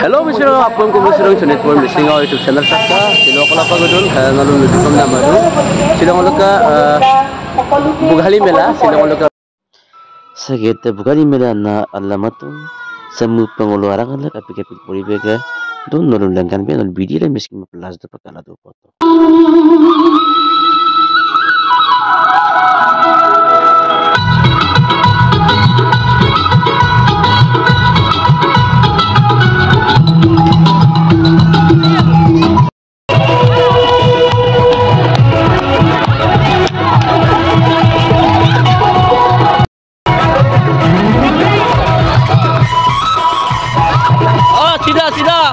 Hello, Mr. Apun ko Mr. Sunet for missing our YouTube channel sa sino ko lang pagudon ngalun video kom na madu sino ko ka Bughali Mela sino ko sagete Bughali Mela na alamatu samu panguluarang la kapik-kapik puribega don nolun langkan be non video le miskin plus de pakala do foto Sida.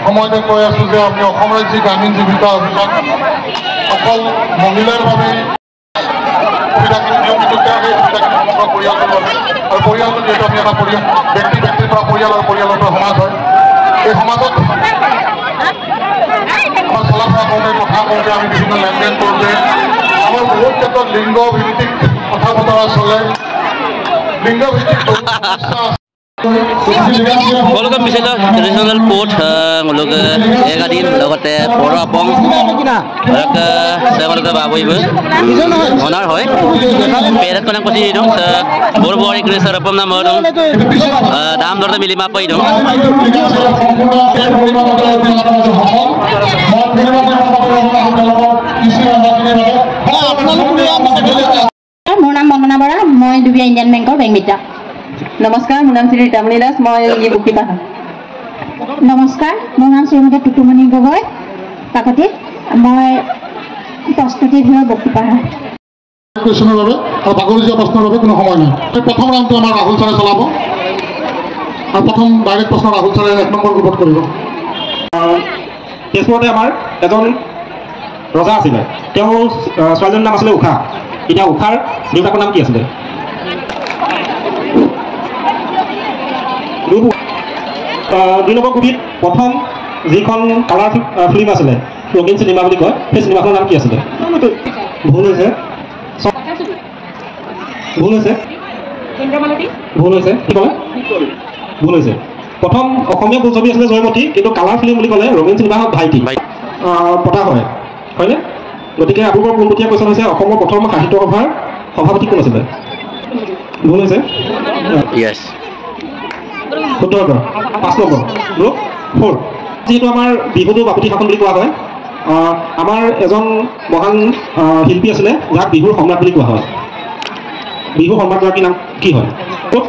সময়তে কৈ আছো যে আমি অসম ৰাজ্যিক গ্ৰামীণ জীৱিকা অভিযান অকল মহিলাৰ বাবে সুবিধাখিনি নিয়মিত সেই সুবিধাখিনি সমগ্ৰ পৰিয়ালটোৰ বাবে আৰু পৰিয়ালটো যিহেতু আমি এটা ব্যক্তিৰ পৰা পৰিয়াল আৰু পৰিয়ালৰ পৰা সমাজ হয় এই সমাজত আমাৰ চলা ফুৰা কৰোঁতে কথা কওঁতে আমি বিভিন্ন লেনদেন কৰোঁতে আমাৰ বহুত ক্ষেত্ৰত লিংগ ভিত্তিক কথা বতৰা চলে লিংগ ভিত্তিক Kalau misalnya tradisional pot, kalau ega din, kalau pora pong, kalau saya kalau bawa ibu, onar hoy, peret panang pasti itu, bor ikut serapam nama orang, dalam dorang milih apa itu. Mon naam Mandana Bara, moi Dubia Indian Bank Bank Mitra. নমস্কাৰ মোৰ নাম শ্ৰী ৰীতামণি দাস মই বুকি পাহাৰ নমস্কাৰ মোৰ নাম শ্ৰীমতী টুটুমণি গগৈ কাকতি মই প্ৰস্তুতি ভিৰ বুকি পাহাৰ কুৱেশ্যনৰ বাবে আৰু বাগৰি যোৱা প্ৰশ্নৰ বাবে কোনো সময় নাই প্ৰথম ৰাউণ্ডটো আমাৰ ৰাহুল ছাৰে চলাব আৰু প্ৰথম ডাইৰেক্ট প্ৰশ্ন ৰাহুল ছাৰে 1 নম্বৰ গ্ৰুপত কৰিব তেজপুৰতে আমাৰ এজন ৰজা আছিলে তেওঁৰ ছোৱালীজনীৰ নাম আছিলে উষা এতিয়া উষাৰ দেউতাকৰ নাম কি আছিলে দুই নম্বৰ কবিত প্ৰথম যিখন কালাৰ ফিল্ম আছিলে ৰঙীন চিনেমা বুলি কয় সেই চিনেমাখনৰ নাম কি আছিলে ভুল হৈছে কি ক'লে ভুল হৈছে প্ৰথম অসমীয়া বোলছবি আছিলে জয়মতী কিন্তু কালাৰ ফিল্ম বুলি ক'লে ৰঙীন চিনেমা ভাইটি পতা হয়নে গতিকে আপোনালোকৰ পোনপটীয়া কুৱেশ্যন হৈছে অসমৰ প্ৰথম সাহিত্য সভাৰ সভাপতি কোন আছিলে ভুল হৈছে শুদ্ধ 5 নম্বৰ গ্ৰুপ 4 যিহেতু আমাৰ বিহুটো বাপতি শাসন বুলি কোৱা হয় আমাৰ এজন মহান শিল্পী আছিলে যাক বিহুৰ সম্ৰাট বুলি কোৱা হয় বিহুৰ সম্ৰাটগৰাকীৰ নাম কি হয় ক'ত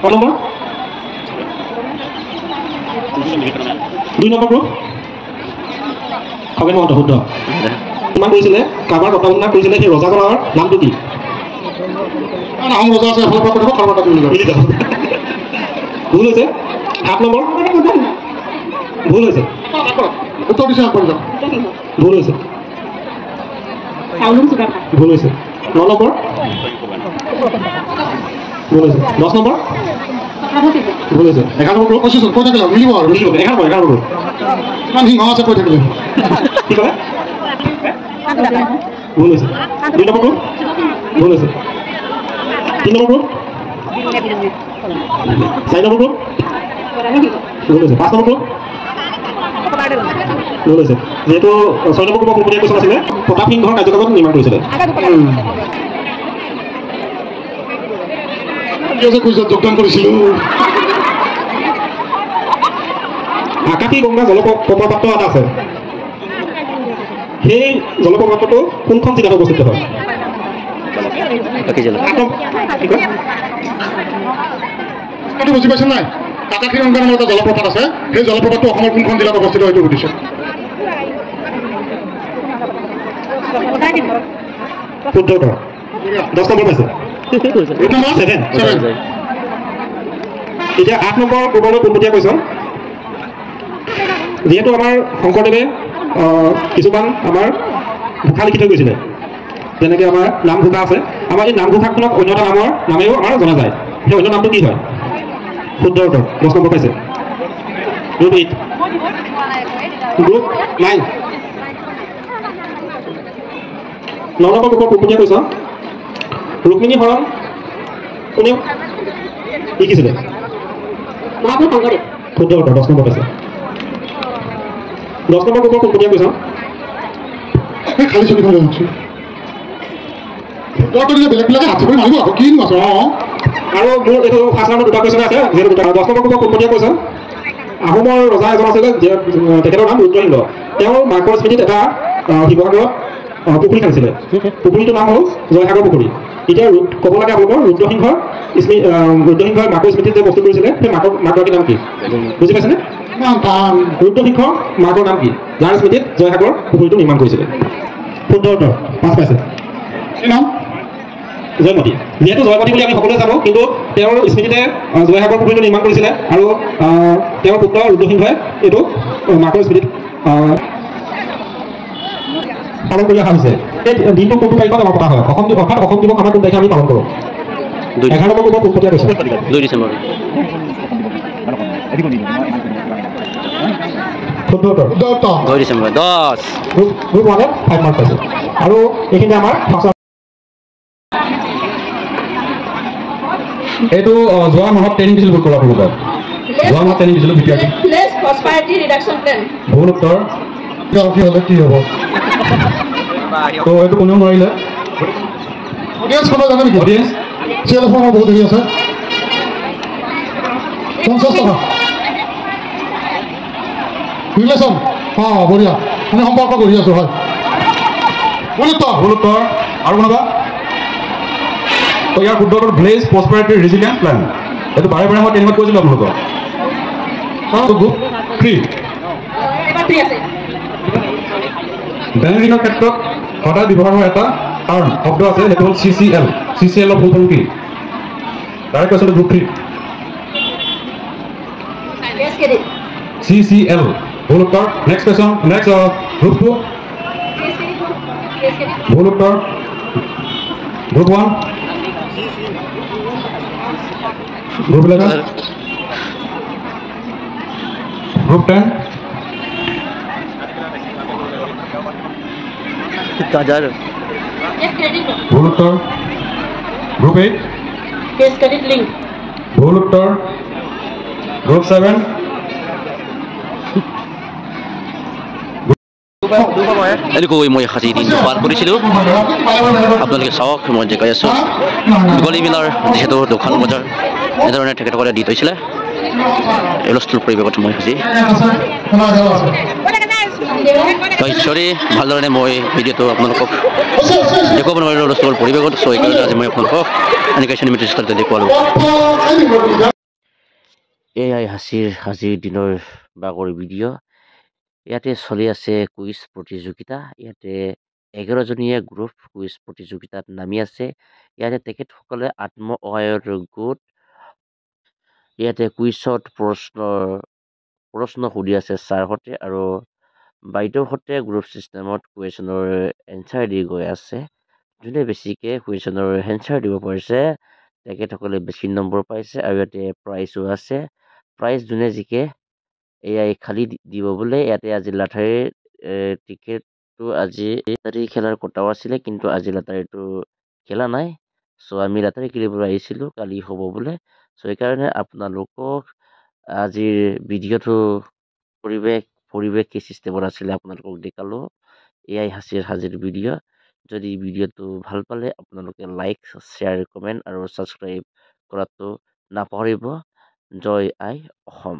5 number 2 number group Khagen Mahanta শুদ্ধ কিমান কৰিছিলে কাৰোবাৰ তত্বাৱধান কৰিছিলে সেই ৰজাজনৰ নামটো কি আহোম ৰজা আছে এফালৰ পৰা কৰিব কাৰোবাৰ তাত মিলি যাব ভুল হৈছে 7 নম্বৰ ভুল হৈছে উত্তৰ দিছে আপুনি যাওক ভুল হৈছে ভুল হৈছে 9 নম্বৰ ভুল হৈছে 10 নম্বৰ ভুল হৈছে 11 নম্বৰ কৈছোঁ কৈ থাকিলে মিলিব আৰু 11 নম্বৰ কিমান সিংহ আছে কৈ থাকিলে কি ক'লে ভুল হৈছে 2 নম্বৰ ভুল হৈছে 3 নম্বৰ 4 নম্বৰ ভুল হৈছে 5 নম্বৰ ভুল হৈছে যেহেতু 6 নম্বৰ পোনপটীয়া কুৱেশ্যন আছিলে প্ৰতাপ সিংহৰ কাৰ্যকালত নিৰ্মাণ কৰিছিলে যোগদান কৰিছিলোঁ আকাশী গংগা জলপ্ৰপাত এটা আছে সেই জলপ্ৰপাতটো কোনখন জিলাত অৱস্থিত হয় বুজি পাইছে নাই আকাশী গংগা নামৰ এটা জলপ্ৰপাত আছে সেই জলপ্ৰপাতটো অসমৰ কোনখন জিলাত অৱস্থিত হয়তো সুধিছে শুদ্ধ উত্তৰ 10 নম্বৰ পাইছে 7 এতিয়া 8 নম্বৰ পূৰ্বলৈ পোনপটীয়া কুৱেশ্যন যিহেতু আমাৰ শংকৰদেৱে কিছুমান আমাৰ ঘোষা লিখি থৈ গৈছিলে, যেনেকৈ আমাৰ নামঘোষা আছে। আমাৰ এই নামঘোষাখনক অন্য এটা নামেও আমাৰ জনা যায়। সেই অন্য নামটো কি হয়? শুদ্ধ উত্তৰ 10 নম্বৰ পাইছে। গ্ৰুপ 8, গ্ৰুপ 9, 9 নম্বৰ গ্ৰুপৰ পোনপটীয়া কুৱেশ্যন। ৰুক্মিণী হৰণ কোনে লিখিছিলে? শুদ্ধ উত্তৰ 10 নম্বৰ পাইছে। 10 নম্বৰ গ্ৰুপৰ পোনপটীয়া কুৱেশ্যন। খালি ছবিখন লৈ আছো বেলেগ বেলেগ হাত কৰি মাৰিব আকৌ কিনো আছে। আৰু মোৰ এইটো ফাৰ্ষ্ট নাম্বাৰ দুটা কুৱেশ্যন আছে, যিহেতু 10 নম্বৰ গ্ৰুপৰ পোনপটীয়া কুৱেশ্যন। আহোমৰ ৰজা এজন আছিলে, তেখেতৰ নাম ৰুদ্ৰসিংহ। তেওঁৰ মাকৰ স্মৃতিত এটা শিৱসাগৰত পুখুৰী খান্দিছিলে। পুখুৰীটোৰ নাম হ'ল জয়সাগৰ পুখুৰী। এতিয়া ক'ব লাগে আপোনালোকৰ ৰুদ্ৰসিংহৰ মাকৰ স্মৃতিত যে বস্তু কৰিছিলে, সেই মাকগৰাকীৰ নাম কি? বুজি পাইছেনে? ৰুদ্ৰসিংহৰ মাকৰ নাম কি, যাৰ স্মৃতিত জয়সাগৰ পুখুৰীটো নিৰ্মাণ কৰিছিলে? শুদ্ধ উত্তৰ 5 পাইছে। জয়মতী। যিহেতু জয়মতী বুলি আমি সকলোৱে জানো, কিন্তু তেওঁৰ স্মৃতিতে জয়সাগৰ পুখুৰীটো নিৰ্মাণ কৰিছিলে আৰু তেওঁৰ পুত্ৰ ৰুদ্ৰসিংহই এইটো মাকৰ স্মৃতিত পালন কৰি অহা হৈছে। এই দিনটো কোনটো তাৰিখত আমাৰ পতা হয়? অসম দিৱস আমাৰ কোন তাৰিখে আমি পালন কৰোঁ? 11 নম্বৰ গ্ৰুপৰ পোনপটীয়া কুৱেশ্যন। 2 ডিচেম্বৰ। শুদ্ধ উত্তৰ 2 ডিচেম্বৰ 10। গ্ৰুপ 1ত 5 মাৰ্ক পাইছে। আৰু এইখিনি আমাৰ এইটো যোৱা মাহত ট্ৰেইনিং দিছিলোঁ কলাপুৰত। যোৱা মাহত ট্ৰেইনিং দিছিলোঁ বিদ্যাৰ্থী। ভুল উত্তৰ। কি হ'লে কি হ'ব? তো এইটো কোনেও নোৱাৰিলে। অডিয়েঞ্চ কোনোবা জানে নেকি? অডিয়েঞ্চ চিএলএফৰ বহুত হেৰি আছে। 50 টকা ৰিলেশ্যন। বঢ়িয়া, আমি সম্পৰ্ক কৰি আছোঁ। হয়, ভুল উত্তৰ। আৰু কোনোবা? তো ইয়াৰ শুদ্ধ উত্তৰ ভিলেজ প্ৰস্পাৰিটি ৰেজিলিয়েন্স প্লেন। এইটো বাৰে বাৰে মই ট্ৰেইনিঙত কৈছিলোঁ আপোনালোকক। গ্ৰুপ 3 বেংকিঙৰ ক্ষেত্ৰত সদায় ব্যৱহাৰ হোৱা এটা টাৰ্ম শব্দ আছে, সেইটো হ'ল CCL। CCLৰ ফুল ফৰ্ম কি? ডাইৰেক্ট কুৱেশ্যনটো গ্ৰুপ 3। CCL ভুল উত্তৰ। Next question. নেক্সট গ্ৰুপ 2 ভুল উত্তৰ। গ্ৰুপ 1, গ্ৰুপ 11, গ্ৰুপ 10, ভুল উত্তৰ। গ্ৰুপ 8 ভুল উত্তৰ। গ্ৰুপ 7 এনেকৈ মই আজি দিনটো পাৰ কৰিছিলোঁ। আপোনালোকে চাওক, মই যে কৈ আছোঁ গলি মিলৰ যিহেতু দোকান বজাৰ এনেধৰণে তেখেতসকলে দি থৈছিলে। এই হুলস্থুল পৰিৱেশত মই আজি চৰি ভালধৰণে মই ভিডিঅ'টো আপোনালোকক দেখুৱাব নোৱাৰিলোঁ হুলস্থুল পৰিৱেশত। চ' সেইকাৰণে আজি মই আপোনালোকক এনেকৈ চিনেমেটিক ষ্টাইলতে দেখুৱালোঁ। এয়াই আজিৰ দিনৰ বাগৰ ভিডিঅ'। ইয়াতে চলি আছে কুইজ প্ৰতিযোগিতা। ইয়াতে 11জনীয়া গ্ৰুপ কুইজ প্ৰতিযোগিতাত নামি আছে। ইয়াতে তেখেতসকলে আত্মসহায়ক গোট ইয়াতে কুইজত প্ৰশ্ন সুধি আছে ছাৰহঁতে, আৰু বাইদেউহঁতে গ্ৰুপ ছিষ্টেমত কুৱেশ্যনৰ এনচাৰ দি গৈ আছে। যোনে বেছিকৈ কুৱেশ্যনৰ এনচাৰ দিব পাৰিছে তেখেতসকলে বেছি নম্বৰ পাইছে, আৰু ইয়াতে প্ৰাইজো আছে। প্ৰাইজ যোনে জিকে এয়াই খালী দিব বোলে। ইয়াতে আজি লাটাৰীৰ টিকেটটো আজি লাটাৰী খেলাৰ কথাও আছিলে, কিন্তু আজি লাটাৰীটো খেলা নাই। চ' আমি লাটাৰী খেলিবলৈ আহিছিলোঁ, কালি হ'ব বোলে। চ' সেইকাৰণে আপোনালোকক আজিৰ ভিডিঅ'টো পৰিৱেশ কি চিষ্টেমত আছিলে আপোনালোকক দেখালোঁ। এয়াই হাজিৰ ভিডিঅ'। যদি ভিডিঅ'টো ভাল পালে আপোনালোকে লাইক, শ্বেয়াৰ, কমেণ্ট আৰু ছাবস্ক্ৰাইব কৰাটো নাপাহৰিব। জয় আই অসম।